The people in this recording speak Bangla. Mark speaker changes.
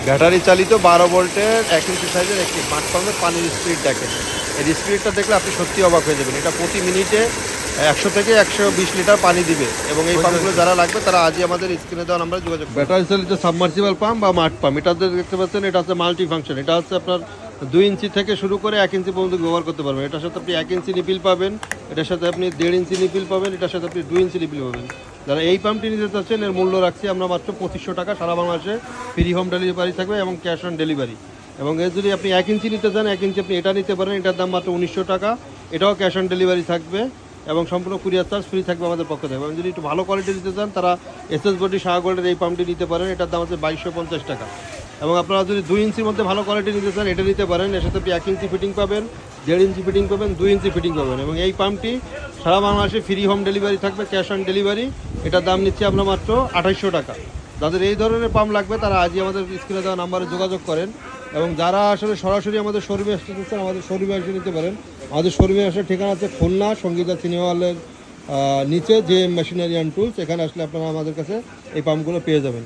Speaker 1: ব্যাটারি চালিত 12 ভোল্টের 1 ইঞ্চি সাইজের একটি মাঠ পাম্পের পানির স্পিড দেখেন। এই স্পিডটা দেখলে আপনি সত্যি অবাক হয়ে যাবেন। এটা প্রতি মিনিটে 100 থেকে 120 লিটার পানি দিবে এবং এই পাম্পগুলো যারা লাগবে তারা আজই আমাদের স্ক্রিনে দেওয়া নাম্বারে যোগাযোগ করুন। ব্যাটারি চালিত সাবমার্সিবল পাম্প বা মাঠ পাম্প, এটা দেখতে পাচ্ছেন, এটা হচ্ছে মাল্টি ফাংশন। এটা হচ্ছে আপনার 2 ইঞ্চি থেকে শুরু করে 1 ইঞ্চি পর্যন্ত ব্যবহার করতে পারবেন। এটার সাথে আপনি 1 ইঞ্চি নিপিল পাবেন, এটার সাথে আপনি 1.5 ইঞ্চি নিপিল পাবেন, এটার সাথে আপনি 2 ইঞ্চি নিপিল পাবেন। যারা এই পাম্পটি নিতে চাচ্ছেন এর মূল্য রাখছি আমরা মাত্র 2500 টাকা। সারা বাংলাদেশে ফ্রি হোম ডেলিভারি থাকবে এবং ক্যাশ অন ডেলিভারি। এবং এর যদি আপনি 1 ইঞ্চি নিতে চান, 1 ইঞ্চি আপনি এটা নিতে পারেন, এটার দাম মাত্র 1900 টাকা। এটাও ক্যাশ অন ডেলিভারি থাকবে এবং সম্পূর্ণ কুরিয়ার চার্জ ফ্রি থাকবে আমাদের পক্ষ থেকে। এবং যদি একটু ভালো কোয়ালিটি নিতে চান তারা এসএস বডি সাহাগোল্ডের এই পাম্পটি নিতে পারেন, এটার দাম হচ্ছে 2250 টাকা। এবং আপনারা যদি 2 ইঞ্চির মধ্যে ভালো কোয়ালিটি নিতে চান এটা নিতে পারেন, এর সাথে আপনি 1 ইঞ্চি ফিটিং পাবেন, 1.5 ইঞ্চি ফিটিং পাবেন, 2 ইঞ্চি ফিটিং পাবেন। এবং এই পাম্পটি সারা বাংলাদেশে ফ্রি হোম ডেলিভারি থাকবে, ক্যাশ অন ডেলিভারি। এটার দাম নিচ্ছি আমরা মাত্র 2800 টাকা। যাদের এই ধরনের পাম্প লাগবে তারা আজই আমাদের স্ক্রিনে দেওয়া নাম্বারে যোগাযোগ করেন। এবং যারা আসলে সরাসরি আমাদের শোরুমে আসতে চান আমাদের শোরুমে এসে নিতে পারেন। আমাদের শোরুমে আসার ঠিকানা আছে খুলনা সঙ্গীতা সিনেমা হলের নিচে যে মেশিনারি অ্যান্ড টুলস, এখানে আসলে আপনারা আমাদের কাছে এই পাম্পগুলো পেয়ে যাবেন।